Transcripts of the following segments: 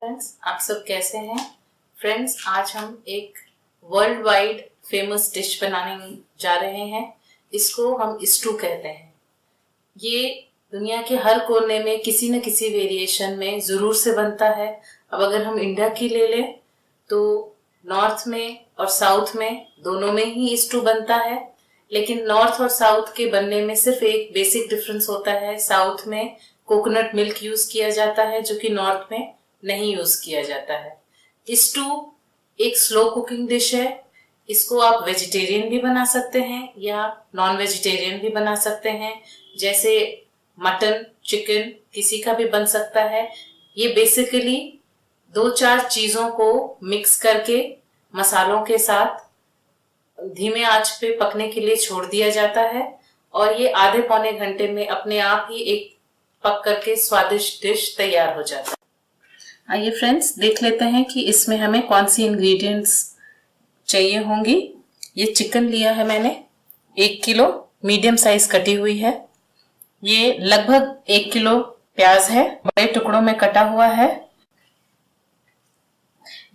Friends, आप सब कैसे हैं? फ्रेंड्स, आज हम एक वर्ल्ड वाइड फेमस डिश बनाने जा रहे हैं। इसको हम स्टू कहते हैं। ये दुनिया के हर कोने में किसी न किसी वेरिएशन में ज़रूर से बनता है। अब अगर हम इंडिया की ले लें तो नॉर्थ में और साउथ में दोनों में ही स्टू बनता है। लेकिन नॉर्थ और साउथ के बनने में सिर्फ एक बेसिक डिफरेंस होता है। साउथ में कोकोनट मिल्क यूज किया जाता है, जो कि नॉर्थ में नहीं यूज किया जाता है। स्टू एक स्लो कुकिंग डिश है। इसको आप वेजिटेरियन भी बना सकते हैं या नॉन वेजिटेरियन भी बना सकते हैं। जैसे मटन, चिकन किसी का भी बन सकता है। ये बेसिकली 2-4 चीजों को मिक्स करके मसालों के साथ धीमे आंच पे पकने के लिए छोड़ दिया जाता है और ये आधे पौने घंटे में अपने आप ही एक पक करके स्वादिष्ट डिश तैयार हो जाता है। आइए फ्रेंड्स, देख लेते हैं कि इसमें हमें कौन सी इंग्रेडिएंट्स चाहिए होंगी। ये चिकन लिया है मैंने 1 किलो, मीडियम साइज कटी हुई है। ये लगभग 1 किलो प्याज है, बड़े टुकड़ों में कटा हुआ है।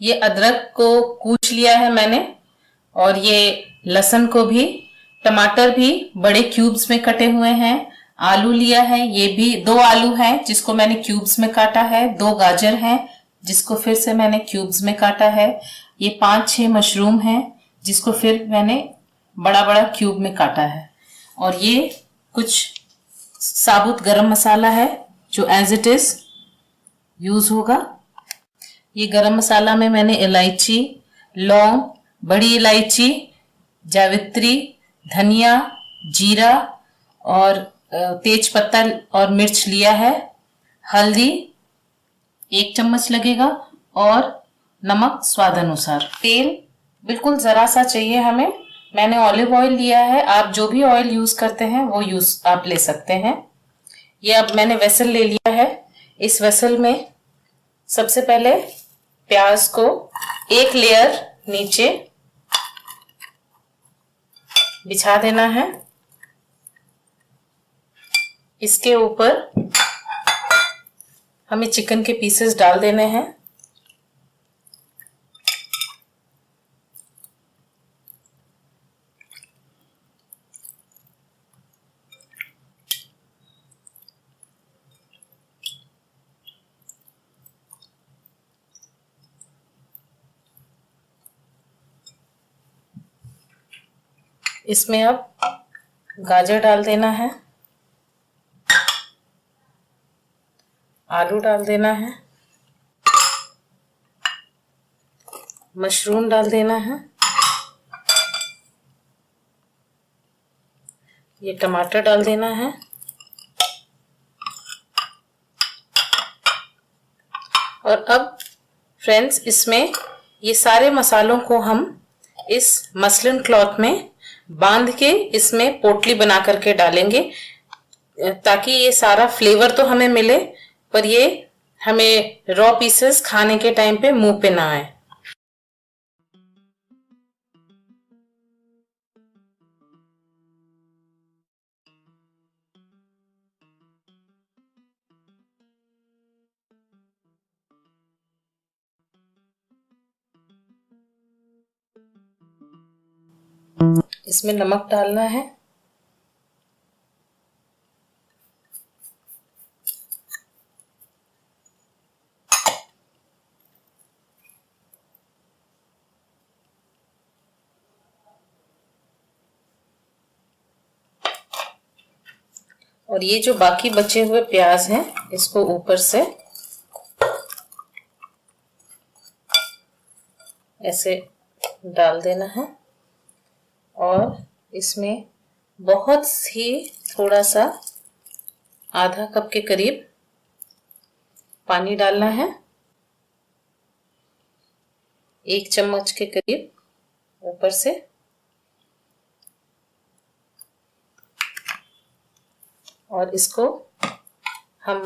ये अदरक को कूच लिया है मैंने और ये लहसुन को भी। टमाटर भी बड़े क्यूब्स में कटे हुए हैं। आलू लिया है, ये भी 2 आलू हैं जिसको मैंने क्यूब्स में काटा है। 2 गाजर हैं जिसको फिर से मैंने क्यूब्स में काटा है। ये 5-6 मशरूम हैं जिसको फिर मैंने बड़ा बड़ा क्यूब में काटा है। और ये कुछ साबुत गरम मसाला है जो एज इट इज यूज होगा। ये गरम मसाला में मैंने इलायची, लौंग, बड़ी इलायची, जावित्री, धनिया, जीरा और तेज पत्ता और मिर्च लिया है। हल्दी 1 चम्मच लगेगा और नमक स्वाद अनुसार। तेल बिल्कुल जरा सा चाहिए हमें। मैंने ऑलिव ऑयल लिया है, आप जो भी ऑयल यूज करते हैं वो यूज आप ले सकते हैं। ये अब मैंने वेसल ले लिया है। इस वेसल में सबसे पहले प्याज को एक लेयर नीचे बिछा देना है। इसके ऊपर हमें चिकन के पीसेस डाल देने हैं। इसमें अब गाजर डाल देना है, आलू डाल देना है, मशरूम डाल देना है, ये टमाटर डाल देना है और अब फ्रेंड्स, इसमें ये सारे मसालों को हम इस मसलिन क्लॉथ में बांध के इसमें पोटली बना करके डालेंगे, ताकि ये सारा फ्लेवर तो हमें मिले पर ये हमें रॉ पीसेस खाने के टाइम पे मुंह पे ना आए। इसमें नमक डालना है, और ये जो बाकी बचे हुए प्याज हैं इसको ऊपर से ऐसे डाल देना है और इसमें बहुत ही थोड़ा सा आधा कप के करीब पानी डालना है, 1 चम्मच के करीब ऊपर से। और इसको हम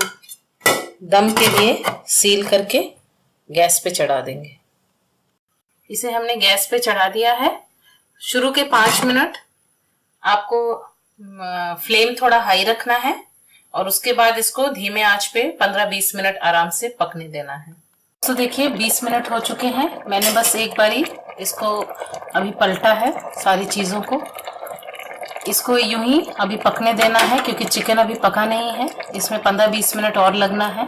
दम के लिए सील करके गैस पे चढ़ा देंगे। इसे हमने गैस पे चढ़ा दिया है। शुरू के 5 मिनट आपको फ्लेम थोड़ा हाई रखना है और उसके बाद इसको धीमे आंच पे 15-20 मिनट आराम से पकने देना है। तो देखिए 20 मिनट हो चुके हैं। मैंने बस एक बारी इसको अभी पलटा है सारी चीज़ों को। इसको यूं ही अभी पकने देना है क्योंकि चिकन अभी पका नहीं है, इसमें 15-20 मिनट और लगना है।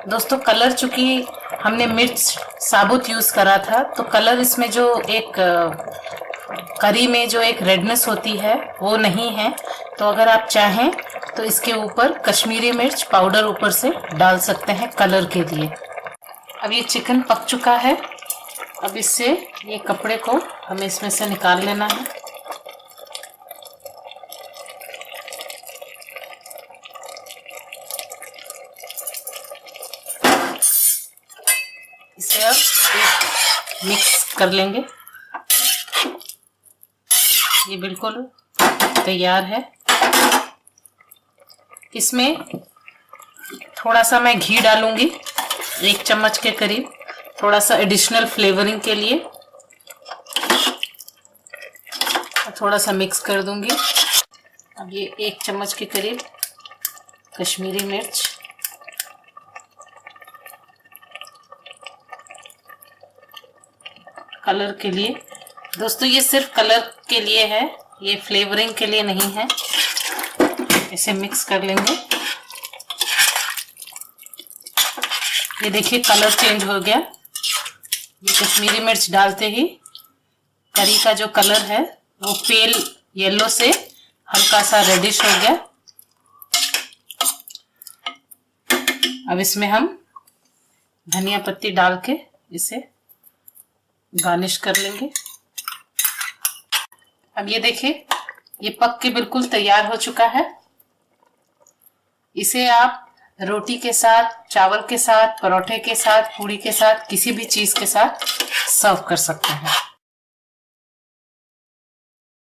दोस्तों कलर चूंकि हमने मिर्च साबुत यूज़ करा था तो कलर इसमें जो एक करी में जो एक रेडनेस होती है वो नहीं है। तो अगर आप चाहें तो इसके ऊपर कश्मीरी मिर्च पाउडर ऊपर से डाल सकते हैं कलर के लिए। अब ये चिकन पक चुका है। अब इससे ये कपड़े को हमें इसमें से निकाल लेना है। इसे अब मिक्स कर लेंगे। ये बिल्कुल तैयार है। इसमें थोड़ा सा मैं घी डालूंगी, 1 चम्मच के करीब, थोड़ा सा एडिशनल फ्लेवरिंग के लिए। थोड़ा सा मिक्स कर दूंगी। अब ये 1 चम्मच के करीब कश्मीरी मिर्च, कलर के लिए। दोस्तों ये सिर्फ कलर के लिए है, ये फ्लेवरिंग के लिए नहीं है। इसे मिक्स कर लेंगे। ये देखिए कलर चेंज हो गया। ये कश्मीरी मिर्च डालते ही करी का जो कलर है वो पेल येलो से हल्का सा रेडिश हो गया। अब इसमें हम धनिया पत्ती डाल के इसे गार्निश कर लेंगे। अब ये देखिए ये पक के बिल्कुल तैयार हो चुका है। इसे आप रोटी के साथ, चावल के साथ, परोठे के साथ, पूड़ी के साथ, किसी भी चीज के साथ सर्व कर सकते हैं।